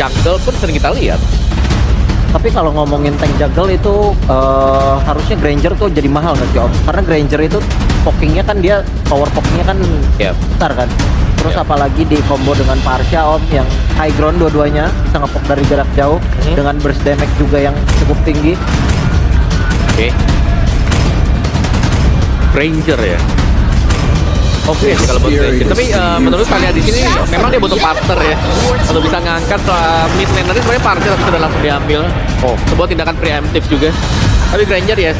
jungle pun sering kita lihat. Tapi kalau ngomongin tank jungle itu harusnya Granger tuh jadi mahal nggak sih Om? Karena Granger itu pokingnya kan dia power pokingnya kan besar kan. Terus apalagi di combo dengan Parsha Om yang high ground dua-duanya bisa ngepok dari jarak jauh dengan burst damage juga yang cukup tinggi. Ranger ya. Oke sih kalau buat Ranger. Tapi menurut kalian di sini memang dia butuh partner ya untuk bisa ngangkat mid lane. Nanti sebenarnya partner sudah langsung diambil. Sebuah tindakan preemptif juga. Tapi Granger ya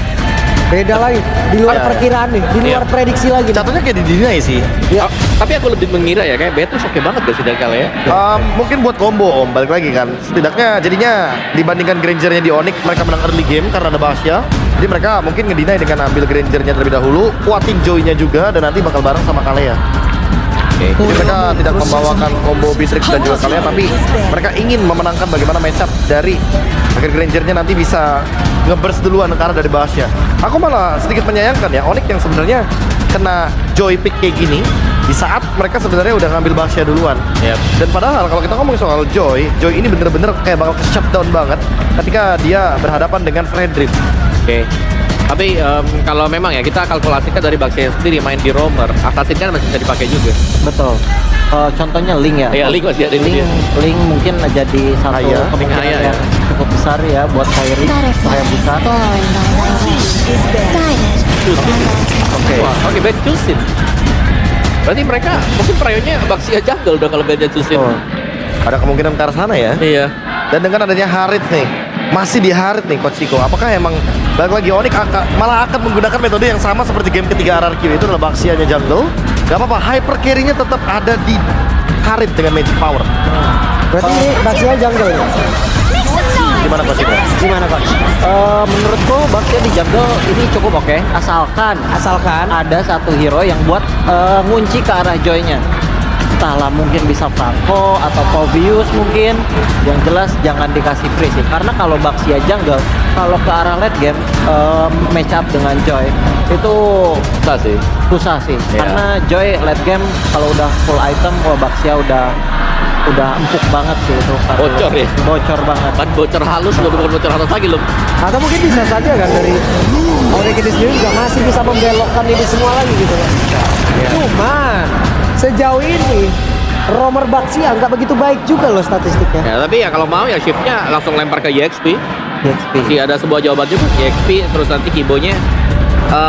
beda lagi, di luar perkiraan nih, di luar prediksi lagi. Jatuhnya kayak di deny sih. Ya. tapi aku lebih mengira ya kayak Betus oke banget gak sih dari kalian ya. Mungkin buat combo Om, balik lagi kan. Setidaknya jadinya dibandingkan Grangernya di Onyx, mereka menang early game karena ada Basya. Jadi mereka mungkin ngedeny dengan ambil Grangernya terlebih dahulu, kuatin Joy-nya juga, dan nanti bakal bareng sama Kalea. Jadi mereka tidak membawakan combo Beatrix dan juga Kalea, tapi mereka ingin memenangkan bagaimana matchup dari agar Grangernya nanti bisa nge-burst duluan ke arah dari Basya. Aku malah sedikit menyayangkan ya, Onyx yang sebenarnya kena Joy pick kayak gini di saat mereka sebenarnya udah ngambil Basya duluan. Dan padahal kalau kita ngomong soal Joy ini bener-bener kayak bakal ke-shutdown banget ketika dia berhadapan dengan Fredrin. Tapi kalau memang ya kita kalkulasikan dari Baxia sendiri main di roamer, Assassin kan masih bisa dipakai juga. Betul. Contohnya Link ya. Iya, Link masih ada dia. Link mungkin jadi satu kemungkinan yang cukup besar ya buat Kairi, Hayabusa. Oke, Ben Chusin. Berarti mereka mungkin prionya Baxia jungle dong kalau Ben Chusin. Ada kemungkinan ke arah sana ya. Iya. Dan dengan adanya Harith nih, masih di Harith nih Coach Chico. Apakah emang balik lagi Onyx malah akan menggunakan metode yang sama seperti game ketiga RRQ, itu adalah Baxianya jungle. Gak apa-apa, hyper carry-nya tetap ada di Harith dengan magic power. Berarti ini Baxia jungle ya? Gimana Coach Chico? Gimana Coach? Menurutku Baxia di jungle ini cukup oke, asalkan ada satu hero yang buat ngunci ke arah Joy-nya. Entahlah, mungkin bisa Franco atau Povius mungkin. Yang jelas jangan dikasih free sih, karena kalau Baxia jungle, kalau ke arah late game match up dengan Joy itu susah sih. Karena Joy late game kalau udah full item, Baxia udah empuk banget sih itu. Bocor ya? Bocor banget. Kan bocor halus, bukan bocor halus lagi loh. Atau mungkin bisa saja kan dari Onyx ini sendiri juga masih bisa membelokkan ini semua lagi gitu kan. Cuman sejauh ini roamer Baxia nggak begitu baik juga loh statistiknya. Ya, tapi ya kalau mau ya shiftnya langsung lempar ke EXP. Masih ada sebuah jawaban juga EXP, terus nanti Kibonya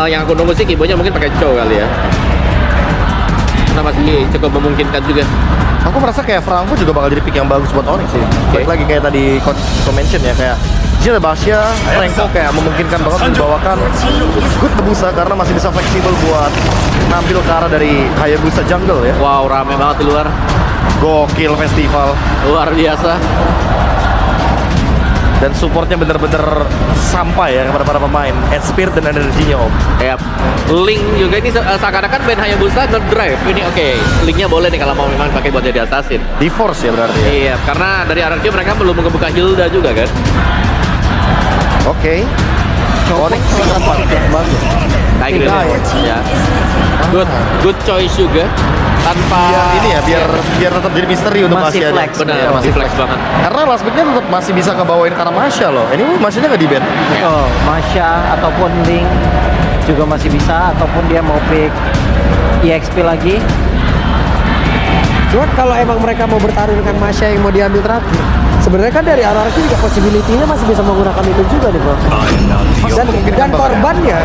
yang aku nunggu sih Kibonya mungkin pakai Chow kali ya. Karena masih cukup memungkinkan juga. Aku merasa kayak Franco juga bakal jadi pick yang bagus buat Onyx sih. Balik lagi kayak tadi Coach mention ya, kayak di sini ada Basya, Franco kayak memungkinkan banget membawakan good Hayabusa karena masih bisa fleksibel buat ngambil ke arah dari Hayabusa jungle ya. Wow, rame banget di luar. Gokil festival. Luar biasa. Dan supportnya bener-bener sampai ya kepada para pemain. And spirit dan energinya Om. Link juga ini seakan-akan Ben Hayabusa nge-drive. Ini oke, Linknya boleh nih kalau mau memang pakai buat jadi assassin. Di force ya berarti ya. Iya, karena dari RRQ mereka belum membuka Hilda juga kan. Oke. Onyx bagus. Tiger ya. Good choice juga. Tanpa Ini ya biar tetap jadi misteri untuk Masih Basya. flex. benar, Ya, masih flex banget. Karena last pick-nya tetap masih bisa ngebawain karena Masya loh. Ini Masyanya nggak di-ban. Masya ataupun Link juga masih bisa, ataupun dia mau pick EXP lagi. Cuman kalau emang mereka mau bertarung dengan Masya yang mau diambil terakhir, sebenarnya kan dari RRQ juga possibility-nya masih bisa menggunakan itu juga nih bro. Dan korbannya,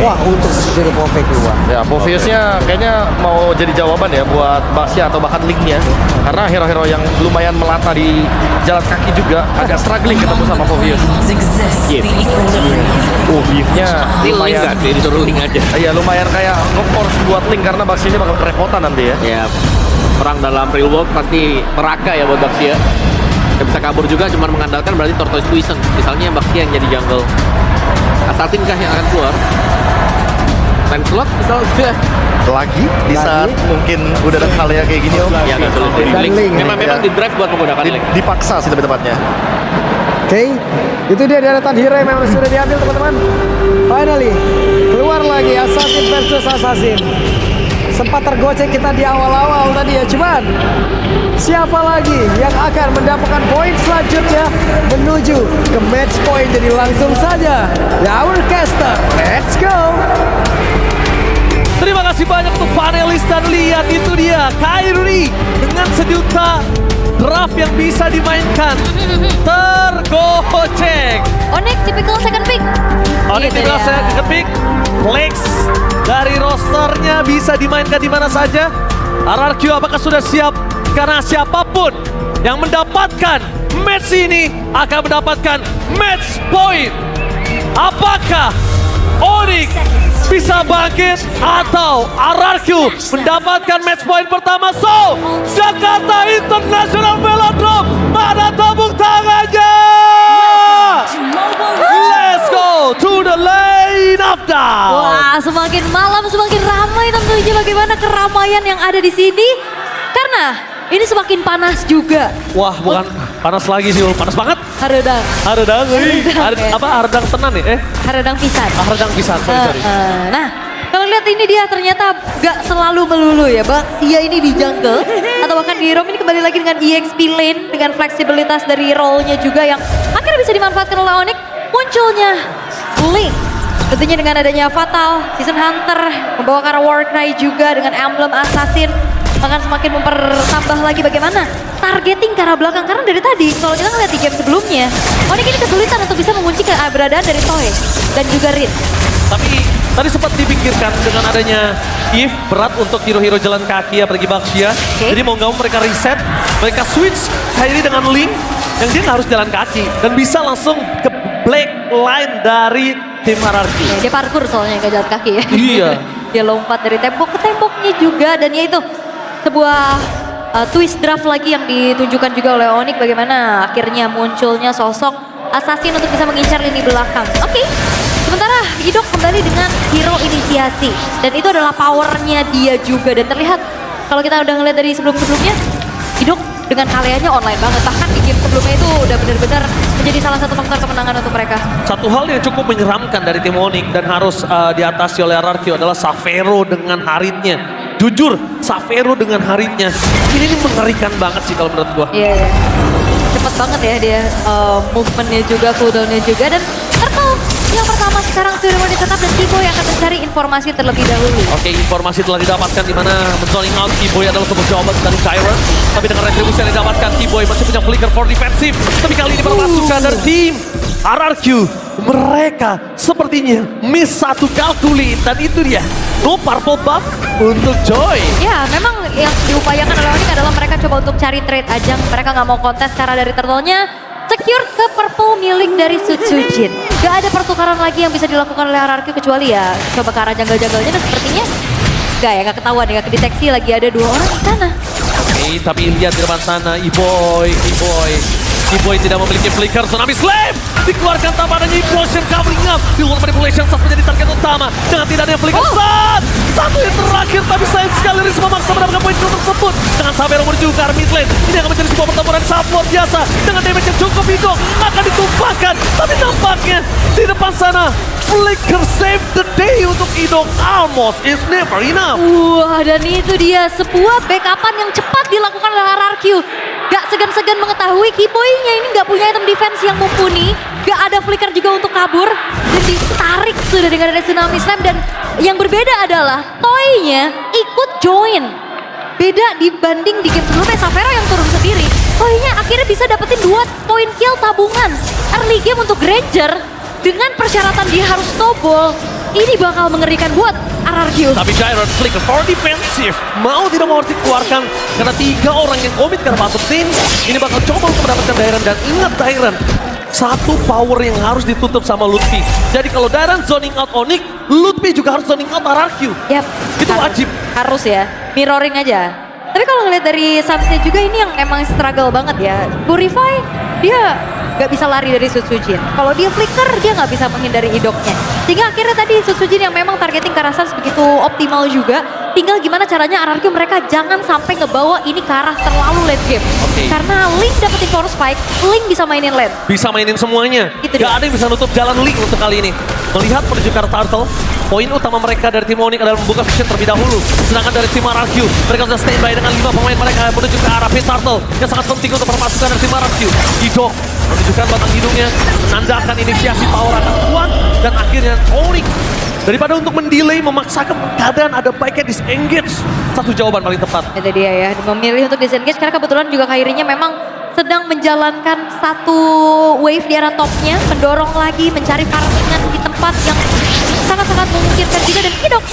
wah untuk jadi Povek keluar. Ya, Poviusnya kayaknya mau jadi jawaban ya buat Basya atau bahkan Link-nya. Karena hero-hero yang lumayan melata di jalan kaki juga agak struggling ketemu sama Povius. Beef-nya Ini Link lumayan. nggak sih, disuruh Link aja. Iya, lumayan kayak nge-force buat Link karena Baxia bakal kerepotan nanti ya. Ya, perang dalam real world pasti neraka ya buat Baxia. Gak bisa kabur juga, cuma mengandalkan berarti Tortoise Poison. Misalnya Baxia yang jadi jungle. Assassin kah yang akan keluar? Lancelot misalnya. Lagi di saat mungkin udah ada Kalea kayak gini Om. Ya nggak sulit. Dan Link. Memang di drive buat menggunakan Link. Dipaksa sih lebih tepatnya. Oke, itu dia deretan hero yang memang sudah diambil teman-teman. Finally, keluar lagi Assassin versus Assassin. Sempat tergocek kita di awal-awal tadi ya, cuman siapa lagi yang akan mendapatkan poin selanjutnya menuju ke match point. Jadi langsung saja, our caster, let's go. Terima kasih banyak untuk panelis dan lihat itu dia Kyrie dengan sejuta draft yang bisa dimainkan. Tergocek. Onyx typical second pick. Onyx Gitu tidak ya. second pick. Flex dari rosternya bisa dimainkan di mana saja. RRQ apakah sudah siap? Karena siapapun yang mendapatkan match ini akan mendapatkan match point. Apakah Onyx bisa bangkit atau RRQ mendapatkan match point pertama? So, Jakarta International Velodrome, mana tepuk tangannya? Let's go to the lane of down. Wah, semakin malam semakin ramai tentunya bagaimana keramaian yang ada di sini. Karena ini semakin panas juga. Wah, bukan panas lagi sih, panas banget. Haredang. Haredang, ya. apa haredang tenan ya? Haredang pisan. Haredang pisan, sorry. Nah, kalau lihat ini dia ternyata gak selalu melulu ya Bang. Dia ini di jungle atau bahkan di hero ini kembali lagi dengan EXP lane dengan fleksibilitas dari role-nya juga yang akhirnya bisa dimanfaatkan oleh Onyx. Munculnya Link. Tentunya dengan adanya Fatal, Season Hunter, membawa Kara Warcry juga dengan emblem Assassin. Akan semakin mempertambah lagi bagaimana targeting ke arah belakang. Karena dari tadi kalau kita ngeliat di game sebelumnya, Onyx ini kesulitan untuk bisa mengunci keberadaan dari Toy dan juga Rit. Tapi tadi sempat dipikirkan dengan adanya Eve berat untuk hero-hero jalan kaki apalagi Baxia. Jadi mau nggak mau mereka reset, mereka switch Kyrie dengan Link yang dia nggak harus jalan kaki dan bisa langsung ke black line dari tim RRQ. Ya, dia parkour soalnya nggak jalan kaki ya. Iya. Dia lompat dari tembok ke temboknya juga dan ya itu sebuah twist draft lagi yang ditunjukkan juga oleh Onyx bagaimana akhirnya munculnya sosok assassin untuk bisa mengincar lini belakang. Oke. Sementara Idok kembali dengan hero inisiasi dan itu adalah powernya dia juga dan terlihat kalau kita udah ngeliat dari sebelum-sebelumnya Idok dengan kaliannya online banget, bahkan di game sebelumnya itu udah benar-benar menjadi salah satu faktor kemenangan untuk mereka. Satu hal yang cukup menyeramkan dari tim Onyx dan harus diatasi oleh RRQ adalah Savero dengan Haritnya. Jujur, Savero dengan Haritnya ini mengerikan banget sih kalau menurut gua. Iya, iya. Cepet banget ya dia movementnya juga, cooldownnya juga dan Turtle yang pertama sekarang sudah mau ditetap dan T-Boy akan mencari informasi terlebih dahulu. Oke, informasi telah didapatkan di mana menzoning out T-Boy adalah sebuah jawaban dari Tyron. Tapi dengan retribusi yang didapatkan, T-Boy masih punya flicker for defensive. Tapi kali ini berpasukan dari tim RRQ. Mereka sepertinya miss satu calculate dan itu dia. No purple buff untuk Joy. Ya, memang yang diupayakan oleh Onyx adalah mereka coba untuk cari trade aja. Mereka nggak mau kontes karena dari Turtle-nya secure ke purple milik dari Sutsujin. Gak ada pertukaran lagi yang bisa dilakukan oleh RRQ kecuali ya coba ke arah jungle-junglenya dan sepertinya gak ketahuan, gak kedeteksi lagi ada dua orang di sana. Oke, tapi lihat di depan sana, E-Boy tidak memiliki flicker, Tsunami Slam dikeluarkan tanpa adanya implosion covering up. Di luar manipulation saat menjadi target utama dengan tidak ada flicker saat satu yang terakhir, tapi sayang sekali Riz memaksa mendapatkan poin kill tersebut dengan Savero menuju ke arah mid lane. Ini akan menjadi sebuah pertempuran sangat luar biasa dengan damage yang cukup Idok akan ditumpahkan, tapi nampaknya di depan sana flicker save the day untuk Idok. Almost is never enough. Wah, dan itu dia sebuah backupan yang cepat dilakukan oleh RRQ. Gak segan-segan mengetahui Keyboy-nya ini gak punya item defense yang mumpuni. Gak ada flicker juga untuk kabur. Dan ditarik sudah dengan ada Tsunami Slam. Dan yang berbeda adalah Toy-nya ikut join. Beda dibanding di game sebelumnya Savero yang turun sendiri. Toy-nya akhirnya bisa dapetin 2 poin kill tabungan. Early game untuk Granger dengan persyaratan dia harus snowball. Ini bakal mengerikan buat RRQ. Tapi Gyron flicker for defensive. Mau tidak mau harus dikeluarkan. Karena 3 orang yang komit karena patut tim. Ini bakal coba untuk mendapatkan Dairon. Dan ingat Dairon, satu power yang harus ditutup sama Lutfi. Jadi kalau Dairon zoning out Onyx, Lutfi juga harus zoning out RRQ. Yap, Itu wajib. Harus ya, mirroring aja. Tapi kalau ngeliat dari Sunsnya juga ini yang emang struggle banget ya. Purify, dia gak bisa lari dari Sutsujin. Kalau dia flicker, dia gak bisa menghindari idoknya. Sehingga akhirnya tadi Sutsujin yang memang targeting ke arah Suns begitu optimal juga, tinggal gimana caranya RRQ mereka jangan sampai ngebawa ini ke arah terlalu late game. Oke. Karena Link dapetin power spike, Link bisa mainin lane. Bisa mainin semuanya. Itu Gak dia. ada yang bisa nutup jalan Link untuk kali ini. Melihat menuju ke arah Turtle, poin utama mereka dari tim Onyx adalah membuka vision terlebih dahulu. Sedangkan dari tim RRQ, mereka sudah standby dengan 5 pemain mereka menuju ke arah pit Turtle yang sangat penting untuk permasukan dari tim RRQ. Idok menunjukkan batang hidungnya, menandakan inisiasi power akan kuat, dan akhirnya Onyx daripada untuk mendelay, memaksakan keadaan ada baiknya disengage. Satu jawaban paling tepat. Itu dia ya, memilih untuk disengage karena kebetulan juga Kairinya memang sedang menjalankan satu wave di arah topnya, mendorong lagi, mencari farmingan di tempat yang sangat-sangat memungkinkan juga. Dan Idok,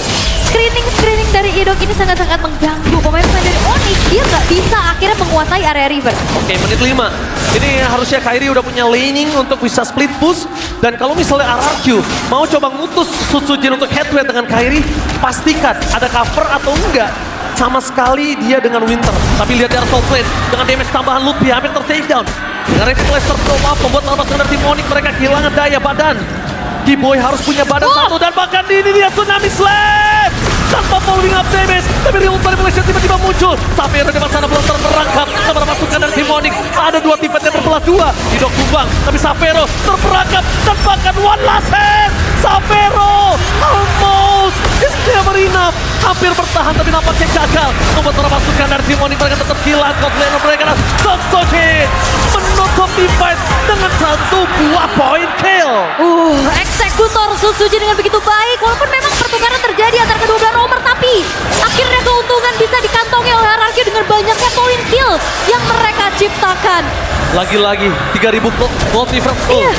screening dari Idok ini sangat-sangat mengganggu pemain-pemain dari Onyx. Dia nggak bisa akhirnya menguasai area river. Oke, menit 5. Ini harusnya Kairi udah punya laning untuk bisa split push. Dan kalau misalnya RRQ mau coba ngutus Sutsujin untuk head to head dengan Kairi, pastikan ada cover atau enggak. Sama sekali dia dengan Winter. Tapi lihat di arah top lane, dengan damage tambahan Lutfi hampir ter-takedown. Dengan Rapid Blaster Pro up, membuat lepas dari tim Onyx mereka kehilangan daya badan. Keyboy harus punya badan satu, dan bahkan ini dia Tsunami Slam! Tanpa following up damage, tapi real manipulation tiba-tiba muncul. Sampai di depan sana belum terperangkap. Sama pasukan dari tim Onyx, ada dua tim yang berbelah dua. Idok tumbang, tapi Sapero terperangkap dan bahkan one last hand. Sapero almost is never enough. Hampir bertahan tapi nampaknya gagal. Membuat para pasukan dari tim Onyx mereka tetap hilang. Godlaner mereka adalah Sutsujin menutup di fight dengan satu buah point kill. Eksekutor Sutsujin dengan begitu baik, walaupun memang pertukaran terjadi antara kedua belah romer, tapi akhirnya keuntungan bisa dikantongi oleh RRQ dengan banyaknya point kill yang mereka ciptakan. Lagi-lagi 3000 gold difference. Iya,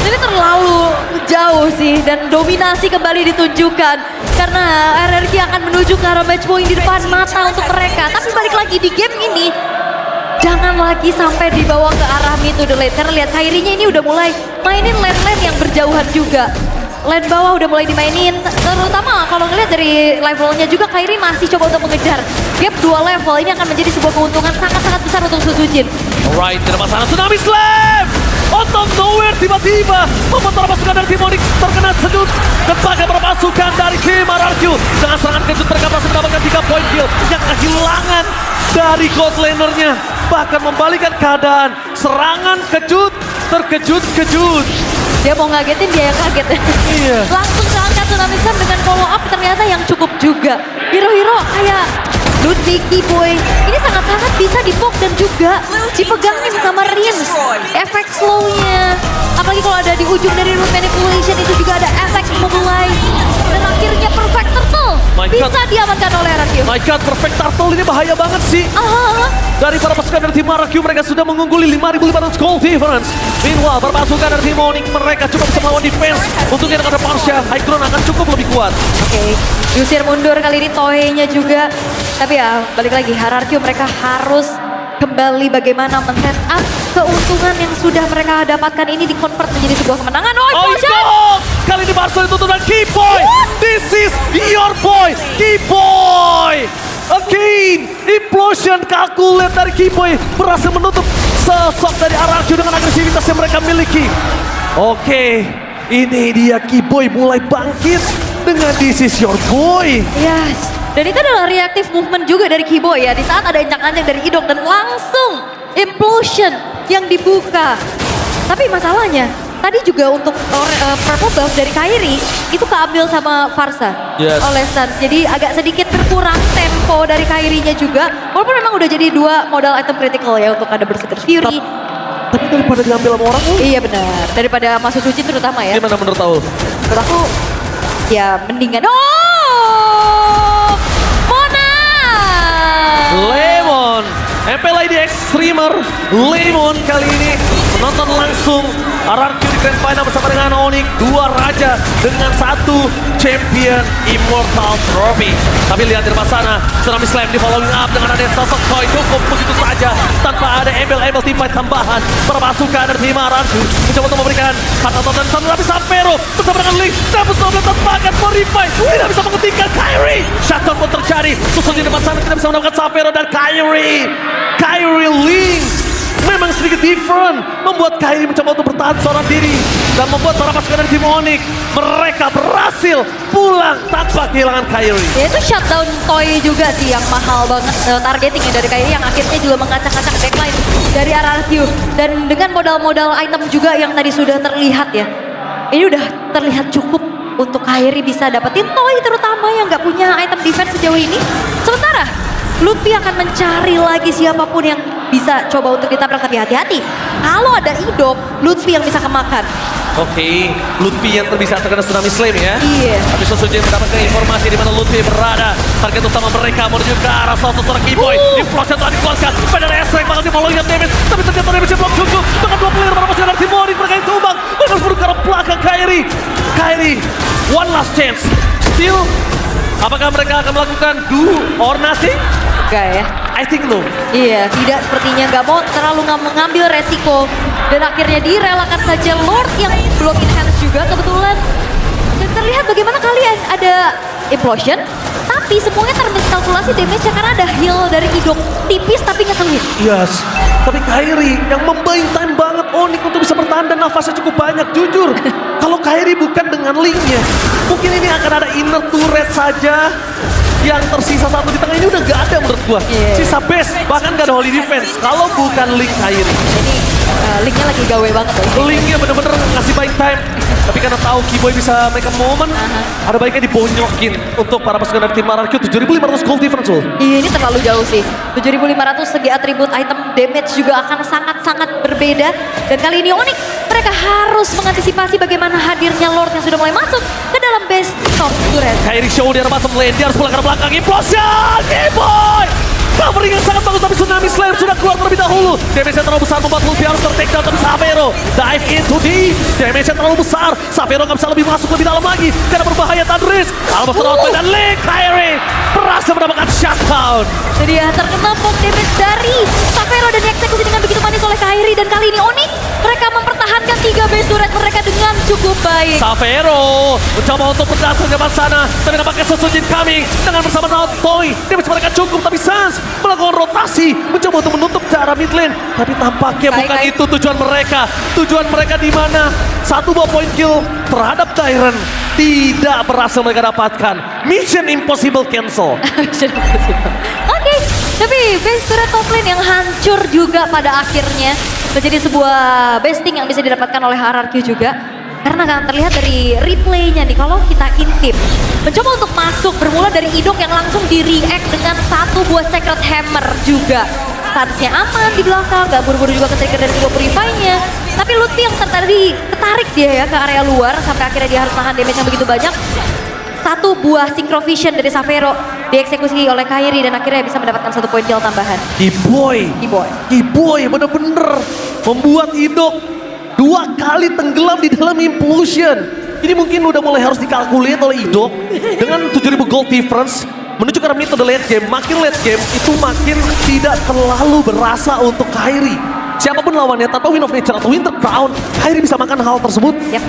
ini terlalu jauh sih, dan dominasi kembali ditunjukkan karena RRQ akan menuju ke arah match point di depan mata untuk mereka. Tapi balik lagi di game ini, jangan lagi sampai dibawa ke arah mid to the lane. Karena lihat Kairinya ini udah mulai mainin lane-lane yang berjauhan juga. Lane bawah udah mulai dimainin, terutama kalau ngeliat dari levelnya juga Kairi masih coba untuk mengejar. Gap 2 level ini akan menjadi sebuah keuntungan sangat-sangat besar untuk Sutsujin. Alright, di depan sana Tsunami Slam! Out of nowhere tiba-tiba membuat para pasukan dari tim Onyx terkena sedut, dan bahkan para pasukan dari tim RRQ dengan serangan kejut mereka berhasil mendapatkan 3 point kill yang kehilangan dari god lanernya, bahkan membalikan keadaan. Serangan kejut, terkejut-kejut. Dia mau ngagetin, dia yang kaget. Iya. Langsung keangkat Tsunami Slam dengan follow up ternyata yang cukup juga. Hero-hero kayak Ludwig, Keyboy ini sangat-sangat bisa dipok dan juga dipegangin sama Rins. Efek slow-nya, apalagi kalau ada di ujung dari root manipulation itu juga ada efek mobilize. Dan akhirnya perfect turtle My bisa God. diamankan oleh RRQ. My God, perfect turtle ini bahaya banget sih. Dari para pasukan dari tim RRQ mereka sudah mengungguli 5.500 gold difference. Meanwhile, para pasukan dari tim Onyx mereka cuma bisa melawan defense. Untungnya dengan ada Parsha, High Ground akan cukup lebih kuat. Oke, diusir mundur kali ini Toei-nya juga. Tapi ya, balik lagi, RRQ mereka harus kembali bagaimana men-set up keuntungan yang sudah mereka dapatkan ini di-convert menjadi sebuah kemenangan. Oh, Oh, Implosion! stop! Kali ini Barca ditutup dan Keyboy! This is your boy, Keyboy! Again, Implosion kalkulat dari Keyboy berhasil menutup sosok dari RRQ dengan agresivitas yang mereka miliki. Oke, ini dia Keyboy mulai bangkit dengan This is your boy. Yes, dan itu adalah reactive movement juga dari Keyboy ya. Di saat ada injak-anjak dari Idok dan langsung Implosion yang dibuka. Tapi masalahnya, tadi juga untuk purple buff dari Kairi itu keambil sama Farsa oleh Suns. Jadi agak sedikit berkurang tempo dari Kairinya juga. Walaupun memang udah jadi 2 modal item critical ya untuk ada Berserker Fury. Tapi daripada diambil sama orang, Iya benar, daripada masuk suci terutama ya. gimana menurut tahu? Menurut aku ya mendingan. Oh, Mona! Lemon, MPLID Extremer, Lemon kali ini menonton langsung RRQ di Grand Final bersama dengan Onyx, 2 raja dengan 1 champion Immortal Trophy. Tapi lihat di depan sana, Tsunami Slam di following up dengan ada sosok Koi cukup begitu saja tanpa ada embel-embel teamfight tambahan. Para pasukan dari tim RRQ mencoba untuk memberikan kata dan satu, tapi Sapero bersama dengan Link dapat double tempakan Morify tidak bisa menghentikan Kairi. Shutdown pun terjadi, susul di depan sana tidak bisa mendapatkan Sapero dan Kairi Link memang sedikit different. Membuat Kairi mencoba untuk bertahan seorang diri. Dan membuat para pasukan dari tim Onyx, mereka berhasil pulang tanpa kehilangan Kairi. Ya itu shutdown toy juga sih yang mahal banget targetingnya dari Kairi yang akhirnya juga mengacak-acak backline dari RRQ. Dan dengan modal-modal item juga yang tadi sudah terlihat ya. Ini udah terlihat cukup untuk Kairi bisa dapetin toy terutama yang nggak punya item defense sejauh ini. Sementara Lutfi akan mencari lagi siapapun yang bisa coba untuk ditabrak, tapi hati-hati. Kalau ada Idop, Lutfi yang bisa kemakan. Oke, Lutfi yang bisa terkena tsunami slam ya. Iya. Tapi Sosuji mendapatkan informasi di mana Lutfi berada. Target utama mereka menuju ke arah salah satu seorang Keyboy. Implosion telah dikeluarkan. Pada Esrek bakal dimolongin damage. Tapi ternyata damage belum cukup. Bahkan 2 player para pasukan dari tim Onyx mereka yang tumbang. Mereka harus berusaha ke arah belakang Kairi. Kairi, one last chance. Still, apakah mereka akan melakukan do or nothing? Enggak ya. I think no. Iya, tidak sepertinya nggak mau terlalu mengambil resiko. Dan akhirnya direlakan saja Lord yang block in hands juga kebetulan. Dan terlihat bagaimana kalian ada implosion. Tapi semuanya terkalkulasi damage-nya karena ada heal dari Idok. Tipis tapi ngeselin. Yes, tapi Kairi yang membayang time banget Onyx untuk bisa bertahan dan nafasnya cukup banyak. Jujur, kalau Kairi bukan dengan linknya, mungkin ini akan ada inner turret saja. Yang tersisa satu di tengah ini udah gak ada menurut gua. Sisa base, bahkan gak ada holy defense. Kalau bukan link Kairi. Ini linknya lagi gawe banget loh. Linknya bener-bener ngasih baik time. Tapi karena tahu Keyboy bisa make a moment, ada baiknya dibonyokin untuk para pasukan dari tim RRQ. 7.500 gold difference loh. Iya, ini terlalu jauh sih. 7.500 segi atribut item damage juga akan sangat-sangat berbeda. Dan kali ini Onyx, mereka harus mengantisipasi bagaimana hadirnya Lord yang sudah mulai masuk ke dalam base top turret. Kairi show di arah bottom lane, dia harus pulang ke arah belakang. Implosion! Keyboy! Covering yang sangat bagus tapi Tsunami Slam sudah keluar terlebih dahulu. Damage-nya terlalu besar membuat Lutfi harus ter-take down tapi Savero dive into deep. Damage-nya terlalu besar. Savero nggak bisa lebih masuk lebih dalam lagi karena berbahaya Tandris. Albus terlalu dan Link Kairi berhasil mendapatkan shutdown. Jadi ya terkena poke damage dari Savero dan dieksekusi dengan begitu manis oleh Kairi. Dan kali ini Onyx mereka mempertahankan 3 base turret mereka dengan cukup baik. Savero mencoba untuk berdasan ke sana tapi nampaknya Sosujin coming dengan bersama Toy. Damage mereka cukup tapi Sans melakukan rotasi mencoba untuk menutup ke arah mid lane. Tapi tampaknya bukan itu tujuan mereka. Tujuan mereka di mana? 1 buah point kill terhadap Tyron tidak berhasil mereka dapatkan. Mission impossible cancel. Oke, tapi base turret top lane yang hancur juga pada akhirnya menjadi sebuah besting yang bisa didapatkan oleh RRQ juga. Karena kan terlihat dari replaynya nih, kalau kita intip mencoba untuk masuk bermula dari Idok yang langsung di-react dengan 1 buah Sacred Hammer juga. Statusnya aman di belakang, gak buru-buru juga ke trigger dari kedua Purify-nya. Tapi Lutfi yang ketarik dia ya ke area luar sampai akhirnya dia harus nahan damage yang begitu banyak. 1 buah Synchro Vision dari Savero dieksekusi oleh Kairi dan akhirnya bisa mendapatkan 1 poin kill tambahan. Keyboy bener-bener membuat Idok 2 kali tenggelam di dalam implosion. Ini mungkin udah mulai harus dikalkulit oleh Idok dengan 7.000 gold difference menuju ke mid to the late game. Makin late game itu makin tidak terlalu berasa untuk Kairi. Siapapun lawannya tanpa Win of Nature atau Winter Crown, Kairi bisa makan hal tersebut. Yap,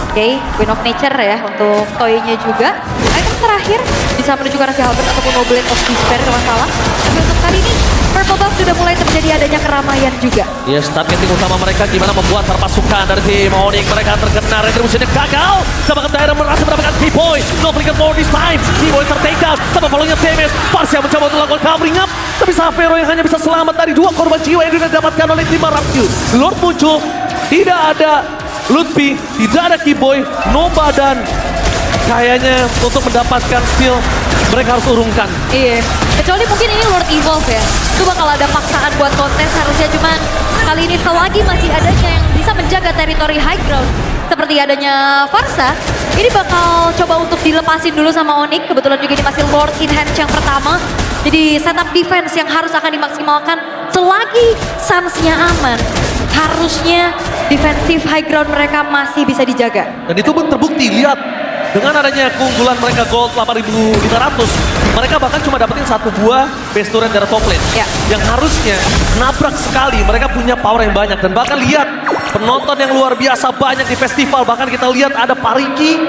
oke, Win of Nature ya untuk toy-nya juga. Item terakhir bisa menuju ke arah si Halberd ataupun Noble of Despair kalau salah. Tapi untuk kali ini Purple Buff sudah mulai terjadi adanya keramaian juga. Yes, targeting utama mereka gimana membuat para pasukan dari tim Onyx mereka terkena retribusinya gagal. Bahkan Tyron merasa mendapatkan Keyboy. No flicker for this time. Keyboy ter-take down. Sama follownya damage. Parsia mencoba untuk lakukan covering up. Tapi Savero yang hanya bisa selamat dari 2 korban jiwa yang didapatkan oleh tim RRQ. Lord muncul. Tidak ada Lutfi. Tidak ada Keyboy. Nova dan kayaknya untuk mendapatkan steal mereka harus urungkan. Iya, kecuali mungkin ini Lord Evolve ya. Itu bakal ada paksaan buat kontes harusnya, cuman kali ini selagi masih adanya yang bisa menjaga teritori high ground seperti adanya Farsa, ini bakal coba untuk dilepasin dulu sama Onyx. Kebetulan juga ini masih Lord in hand yang pertama. Jadi setup defense yang harus akan dimaksimalkan selagi Suns-nya aman. Harusnya defensif high ground mereka masih bisa dijaga. Dan itu pun terbukti, lihat. Dengan adanya keunggulan mereka gold 8.500, mereka bahkan cuma dapetin 1 buah base turret dari top lane. Ya. Yang harusnya nabrak sekali, mereka punya power yang banyak. Dan bahkan lihat, penonton yang luar biasa banyak di festival. Bahkan kita lihat ada Pariki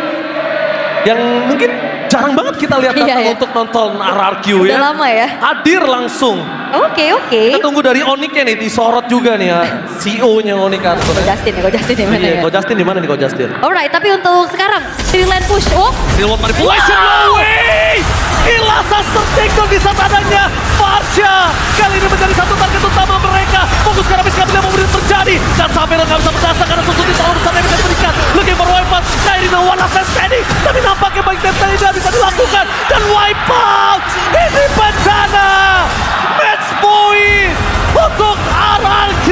yang mungkin Jarang banget kita lihat Iya, datang iya. untuk nonton RRQ Udah ya. lama ya. Hadir langsung. Oke. Kita tunggu dari Onyx-nya nih, disorot juga nih ya. CEO-nya Onyx kan. Go Justin di mana Iya, ya? Ko Justin di mana nih Ko Justin? Alright, tapi untuk sekarang Three lane push. Oh, Real World Manipulation, Wow! no way! Gila, Saster takedown di saat adanya Marsha. Kali ini menjadi satu target utama mereka. Fokus karena Miska tidak mau berdiri terjadi. Dan sampai nggak bisa berdasar karena Susuti terlalu besar yang bisa diberikan. Looking for Wipeout. Kairi the one last man standing. Tapi nampaknya baik dan tidak bisa dilakukan. Dan Wipeout. Ini bencana. Match point untuk RRQ.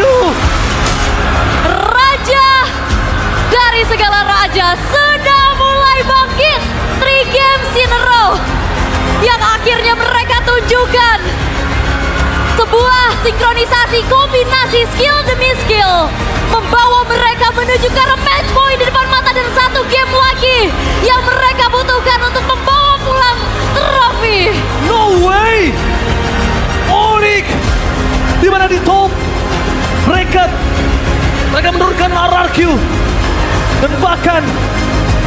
raja dari segala raja sudah mulai bangkit. 3 games in a row yang akhirnya mereka tunjukkan sebuah sinkronisasi kombinasi skill demi skill membawa mereka menuju ke arah match point di depan mata, dan 1 game lagi yang mereka butuhkan untuk membawa pulang trofi. No way! Onyx di mana di top mereka menurunkan RRQ, dan bahkan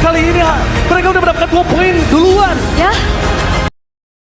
kali ini mereka udah mendapatkan 2 poin duluan. Ya,